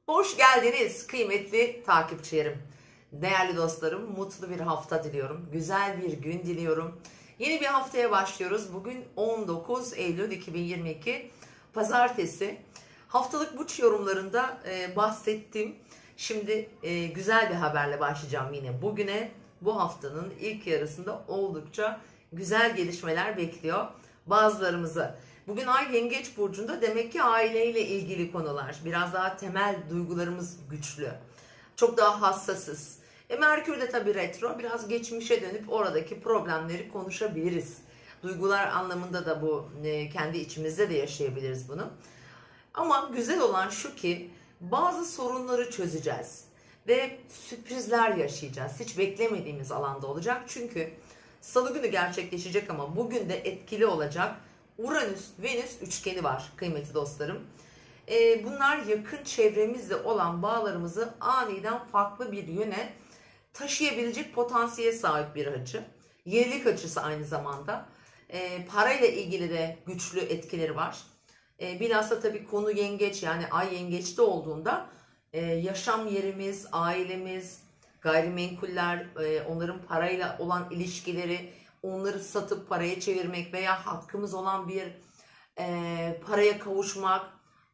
Hoş geldiniz kıymetli takipçilerim. Değerli dostlarım, mutlu bir hafta diliyorum. Güzel bir gün diliyorum. Yeni bir haftaya başlıyoruz. Bugün 19 Eylül 2022 Pazartesi. Haftalık burç yorumlarında bahsettim. Şimdi güzel bir haberle başlayacağım yine bugüne. Bu haftanın ilk yarısında oldukça güzel gelişmeler bekliyor bazılarımızı. Bugün Ay Yengeç Burcu'nda, demek ki aileyle ilgili konular. Biraz daha temel duygularımız güçlü. Çok daha hassasız. Merkür de tabii retro. Biraz geçmişe dönüp oradaki problemleri konuşabiliriz. Duygular anlamında da bu kendi içimizde de yaşayabiliriz bunu. Ama güzel olan şu ki bazı sorunları çözeceğiz. Ve sürprizler yaşayacağız. Hiç beklemediğimiz alanda olacak. Çünkü Salı günü gerçekleşecek ama bugün de etkili olacak Uranüs-Venüs üçgeni var kıymetli dostlarım. Bunlar yakın çevremizle olan bağlarımızı aniden farklı bir yöne taşıyabilecek potansiyele sahip bir açı. Yenilik açısı aynı zamanda. Parayla ilgili de güçlü etkileri var. Bilhassa tabii konu yengeç, yani ay yengeçte olduğunda yaşam yerimiz, ailemiz, gayrimenkuller, onların parayla olan ilişkileri, onları satıp paraya çevirmek veya hakkımız olan bir paraya kavuşmak,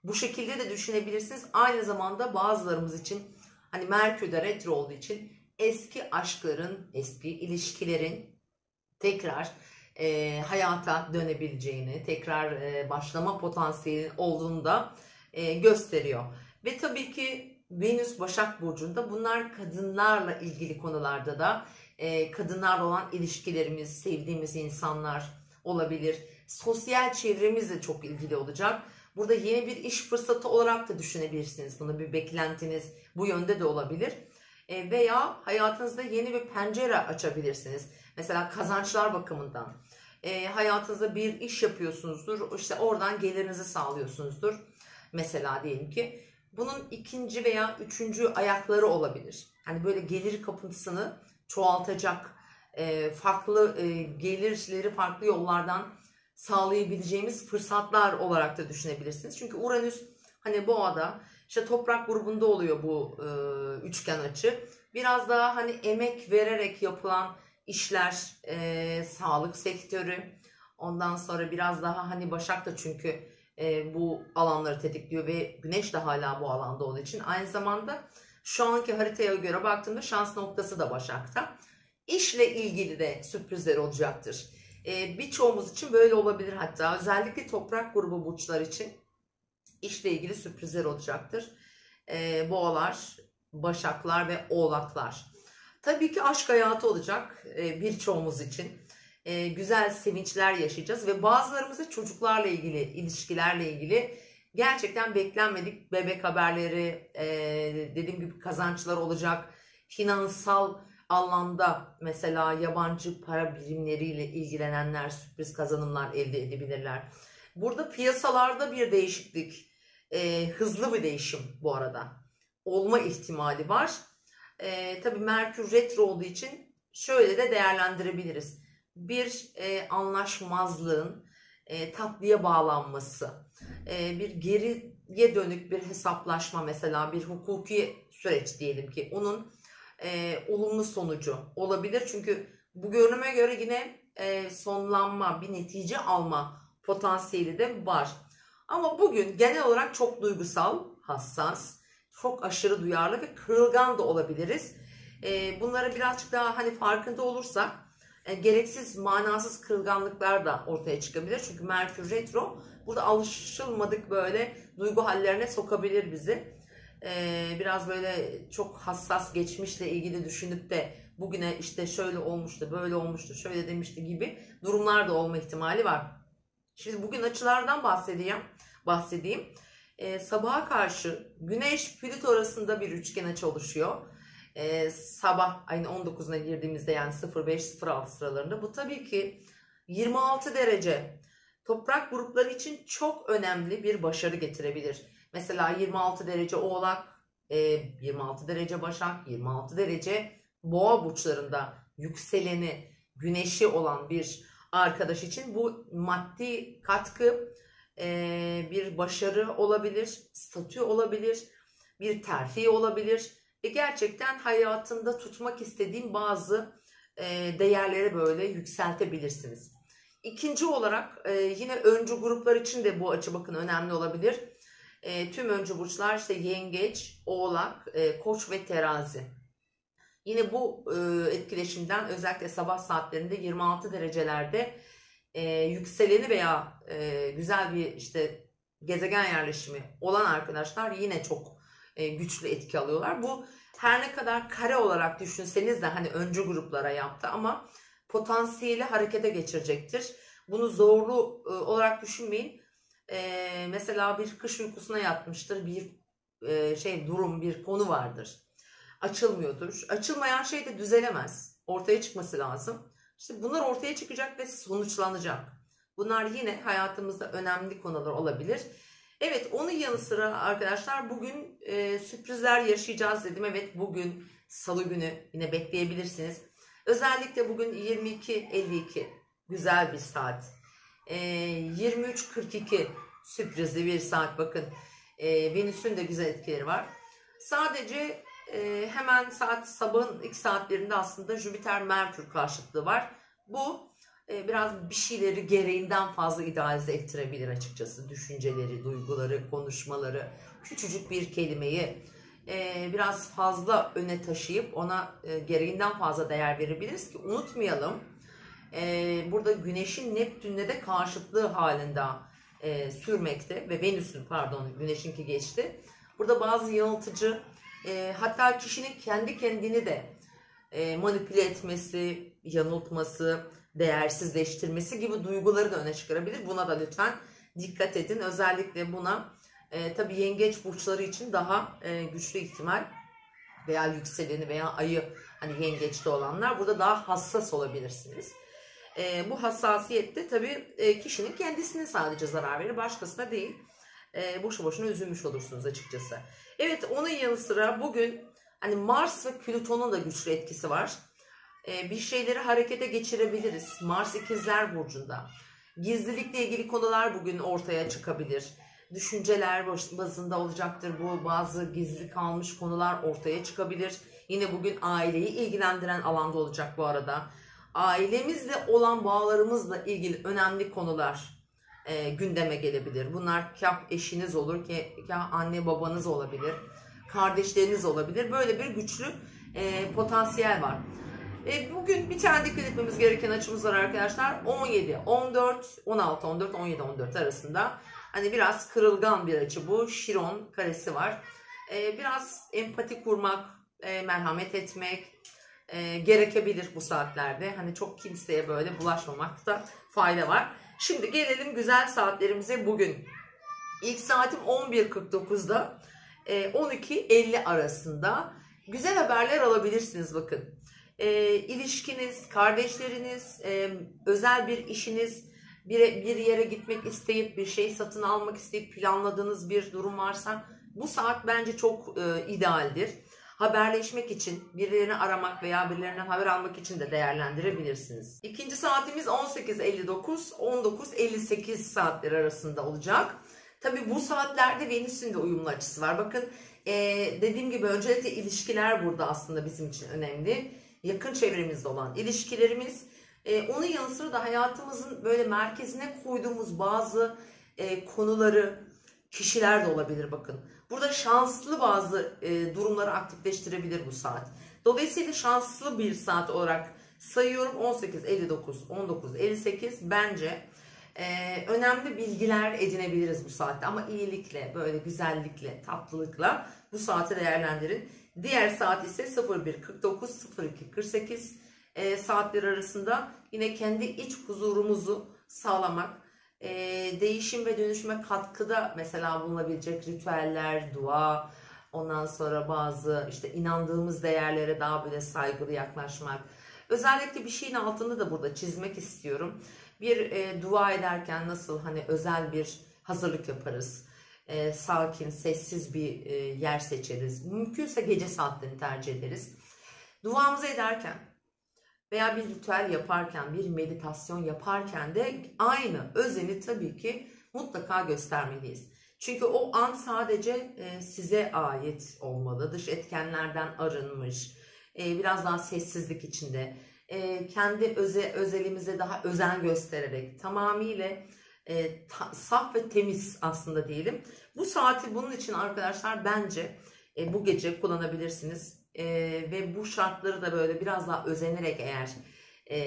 bu şekilde de düşünebilirsiniz. Aynı zamanda bazılarımız için hani Merkür de retro olduğu için eski aşkların, eski ilişkilerin tekrar hayata dönebileceğini, tekrar başlama potansiyeli olduğunu da gösteriyor. Ve tabii ki Venüs Başak Burcu'nda, bunlar kadınlarla ilgili konularda da kadınlarla olan ilişkilerimiz, sevdiğimiz insanlar olabilir. Sosyal çevremizle çok ilgili olacak. Burada yeni bir iş fırsatı olarak da düşünebilirsiniz. Bunu bir beklentiniz bu yönde de olabilir. Veya hayatınızda yeni bir pencere açabilirsiniz. Mesela kazançlar bakımından. Hayatınızda bir iş yapıyorsunuzdur. İşte oradan gelirinizi sağlıyorsunuzdur. Mesela diyelim ki bunun ikinci veya üçüncü ayakları olabilir. Hani böyle gelir kapısını çoğaltacak, farklı gelirleri farklı yollardan sağlayabileceğimiz fırsatlar olarak da düşünebilirsiniz. Çünkü Uranüs hani Boğa'da, işte toprak grubunda oluyor bu üçgen açı. Biraz daha hani emek vererek yapılan işler, sağlık sektörü, ondan sonra biraz daha hani Başak da çünkü bu alanları tetikliyor ve Güneş de hala bu alanda olduğu için aynı zamanda şu anki haritaya göre baktığımda şans noktası da Başak'ta. İşle ilgili de sürprizler olacaktır. Birçoğumuz için böyle olabilir, hatta özellikle toprak grubu burçlar için işle ilgili sürprizler olacaktır. Boğalar, Başaklar ve Oğlaklar. Tabii ki aşk hayatı olacak birçoğumuz için. Güzel sevinçler yaşayacağız ve bazılarımızda çocuklarla ilgili, ilişkilerle ilgili gerçekten beklenmedik bebek haberleri, dediğim gibi kazançlar olacak. Finansal anlamda mesela yabancı para birimleriyle ilgilenenler sürpriz kazanımlar elde edebilirler. Burada piyasalarda bir değişiklik, hızlı bir değişim bu arada olma ihtimali var. Tabii Merkür retro olduğu için şöyle de değerlendirebiliriz. Bir anlaşmazlığın tatlıya bağlanması, bir geriye dönük bir hesaplaşma, mesela bir hukuki süreç diyelim ki onun olumlu sonucu olabilir. Çünkü bu görünüme göre yine sonlanma, bir netice alma potansiyeli de var. Ama bugün genel olarak çok duygusal, hassas, çok aşırı duyarlı ve kırılgan da olabiliriz. Bunlara birazcık daha hani farkında olursak gereksiz, manasız kırılganlıklar da ortaya çıkabilir. Çünkü Merkür retro burada alışılmadık böyle duygu hallerine sokabilir bizi. Biraz böyle çok hassas, geçmişle ilgili düşünüp de bugüne işte şöyle olmuştu, böyle olmuştu, şöyle demişti gibi durumlar da olma ihtimali var. Şimdi bugün açılardan bahsedeyim. Sabaha karşı Güneş Plüto arasında bir üçgen açı oluşuyor. Sabah ayın 19'una girdiğimizde, yani 05-06 sıralarında, bu tabii ki 26 derece toprak grupları için çok önemli bir başarı getirebilir. Mesela 26 derece Oğlak, 26 derece Başak, 26 derece Boğa burçlarında yükseleni, güneşi olan bir arkadaş için bu maddi katkı, bir başarı olabilir, statü olabilir. bir terfi olabilir. Gerçekten hayatında tutmak istediğim bazı değerleri böyle yükseltebilirsiniz. İkinci olarak yine öncü gruplar için de bu açı bakın önemli olabilir. Tüm öncü burçlar işte yengeç, oğlak, koç ve terazi. Yine bu etkileşimden özellikle sabah saatlerinde 26 derecelerde yükseleni veya güzel bir işte gezegen yerleşimi olan arkadaşlar yine çok güçlü etki alıyorlar. Bu her ne kadar kare olarak düşünseniz de hani öncü gruplara yaptı ama potansiyeli harekete geçirecektir. Bunu zorlu olarak düşünmeyin. Mesela bir kış uykusuna yatmıştır, bir durum, bir konu vardır. Açılmıyordur. Açılmayan şey de düzelemez. Ortaya çıkması lazım. İşte bunlar ortaya çıkacak ve sonuçlanacak. Bunlar yine hayatımızda önemli konular olabilir. Evet, onun yanı sıra arkadaşlar bugün sürprizler yaşayacağız dedim. Evet, bugün Salı günü yine bekleyebilirsiniz. Özellikle bugün 22:52 güzel bir saat. 23:42 sürprizli bir saat bakın. Venüs'ün de güzel etkileri var. Sadece hemen sabahın ilk saatlerinde aslında Jüpiter-Merkür karşıtlığı var. Bu biraz bir şeyleri gereğinden fazla idealize ettirebilir açıkçası. Düşünceleri, duyguları, konuşmaları, küçücük bir kelimeyi biraz fazla öne taşıyıp ona gereğinden fazla değer verebiliriz ki unutmayalım. Burada Güneş'in Neptün'le de karşıtlığı halinde sürmekte ve Venüs'ün pardon Güneş'inki geçti. Burada bazı yanıltıcı hatta kişinin kendi kendini de manipüle etmesi, yanıltması, değersizleştirmesi gibi duyguları da öne çıkarabilir. Buna da lütfen dikkat edin. Özellikle buna tabii yengeç burçları için daha güçlü ihtimal veya yükseleni veya ayı hani yengeçte olanlar burada daha hassas olabilirsiniz. Bu hassasiyette tabii kişinin kendisine sadece zarar verir, başkasına değil. Boşu boşuna üzülmüş olursunuz açıkçası. Evet, onun yanı sıra bugün hani Mars ve Plüton'un da güçlü etkisi var. Bir şeyleri harekete geçirebiliriz. Mars İkizler Burcu'nda. Gizlilikle ilgili konular bugün ortaya çıkabilir. Düşünceler bazında olacaktır bu. Bazı gizli kalmış konular ortaya çıkabilir. Yine bugün aileyi ilgilendiren alanda olacak bu arada. Ailemizle olan bağlarımızla ilgili önemli konular gündeme gelebilir. Bunlar kah eşiniz olur, kah anne babanız olabilir, kardeşleriniz olabilir. Böyle bir güçlü potansiyel var. Bugün bir tane dikkat etmemiz gereken açımız var arkadaşlar. 17, 14, 16, 14, 17, 14 arasında. Hani biraz kırılgan bir açı bu. Şiron karesi var. Biraz empati kurmak, merhamet etmek gerekebilir bu saatlerde. Hani çok kimseye böyle bulaşmamakta fayda var. Şimdi gelelim güzel saatlerimize bugün. İlk saatim 11:49'da 12:50 arasında güzel haberler alabilirsiniz bakın. İlişkiniz, kardeşleriniz, özel bir işiniz, bir yere gitmek isteyip bir şey satın almak isteyip planladığınız bir durum varsa bu saat bence çok idealdir. Haberleşmek için, birilerini aramak veya birilerinden haber almak için de değerlendirebilirsiniz. İkinci saatimiz 18:59-19:58 saatleri arasında olacak. Tabi bu saatlerde Venüs'ün de uyumlu açısı var. Bakın dediğim gibi öncelikle ilişkiler burada aslında bizim için önemli. Yakın çevremizde olan ilişkilerimiz. Onun yanı sıra da hayatımızın böyle merkezine koyduğumuz bazı konuları, kişiler de olabilir bakın. Burada şanslı bazı durumları aktifleştirebilir bu saat. Dolayısıyla şanslı bir saat olarak sayıyorum. 18:59, 19:58 bence önemli bilgiler edinebiliriz bu saatte. Ama iyilikle, böyle güzellikle, tatlılıkla bu saati değerlendirin. Diğer saat ise 01:49, 02:48 saatler arasında yine kendi iç huzurumuzu sağlamak, değişim ve dönüşüme katkıda mesela bulunabilecek ritüeller, dua, ondan sonra bazı işte inandığımız değerlere daha böyle saygılı yaklaşmak. Özellikle bir şeyin altını da burada çizmek istiyorum. Bir dua ederken nasıl hani özel bir hazırlık yaparız. Sakin, sessiz bir yer seçeriz. Mümkünse gece saatlerini tercih ederiz. Duamızı ederken veya bir ritüel yaparken, bir meditasyon yaparken de aynı özeni tabii ki mutlaka göstermeliyiz. Çünkü o an sadece size ait olmalı. Dış etkenlerden arınmış, biraz daha sessizlik içinde, kendi özelimize daha özen göstererek, tamamıyla saf ve temiz aslında diyelim. Bu saati bunun için arkadaşlar bence bu gece kullanabilirsiniz. Ve bu şartları da böyle biraz daha özenerek eğer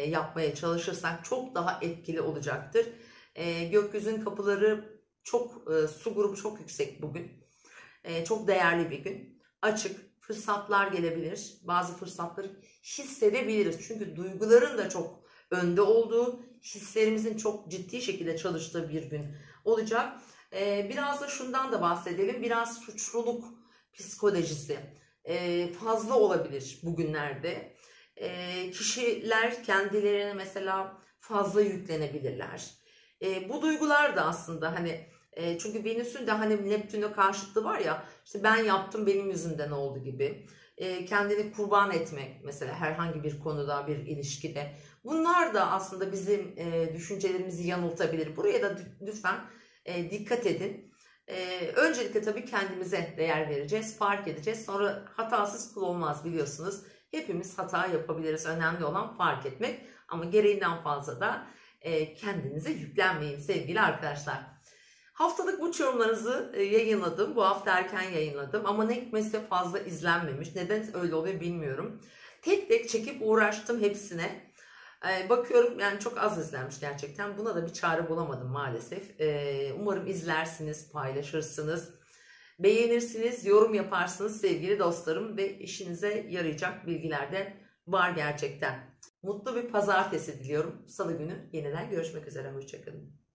yapmaya çalışırsak çok daha etkili olacaktır. Gökyüzünün kapıları çok, su grubu çok yüksek bugün. Çok değerli bir gün. Açık, fırsatlar gelebilir. Bazı fırsatları hissedebiliriz. Çünkü duyguların da çok önde olduğu, hislerimizin çok ciddi şekilde çalıştığı bir gün olacak. Biraz da şundan da bahsedelim. Biraz suçluluk psikolojisi fazla olabilir bugünlerde. Kişiler kendilerine mesela fazla yüklenebilirler. Bu duygular da aslında hani çünkü Venüs'ün de hani Neptün'e karşıtlığı var ya, işte ben yaptım benim yüzümden oldu gibi. Kendini kurban etmek mesela herhangi bir konuda, bir ilişkide. Bunlar da aslında bizim düşüncelerimizi yanıltabilir. Buraya da lütfen dikkat edin. Öncelikle tabii kendimize değer vereceğiz, fark edeceğiz. Sonra hatasız kul olmaz biliyorsunuz. Hepimiz hata yapabiliriz. Önemli olan fark etmek. Ama gereğinden fazla da kendinize yüklenmeyin sevgili arkadaşlar. Haftalık burç yorumlarınızı yayınladım. Bu hafta erken yayınladım. Ama ne hikmetse fazla izlenmemiş. Neden öyle oluyor bilmiyorum. Tek tek çekip uğraştım hepsine. Bakıyorum yani çok az izlenmiş gerçekten. Buna da bir çare bulamadım maalesef. Umarım izlersiniz, paylaşırsınız, beğenirsiniz, yorum yaparsınız sevgili dostlarım ve işinize yarayacak bilgiler de var gerçekten. Mutlu bir pazartesi diliyorum. Salı günü yeniden görüşmek üzere. Hoşçakalın.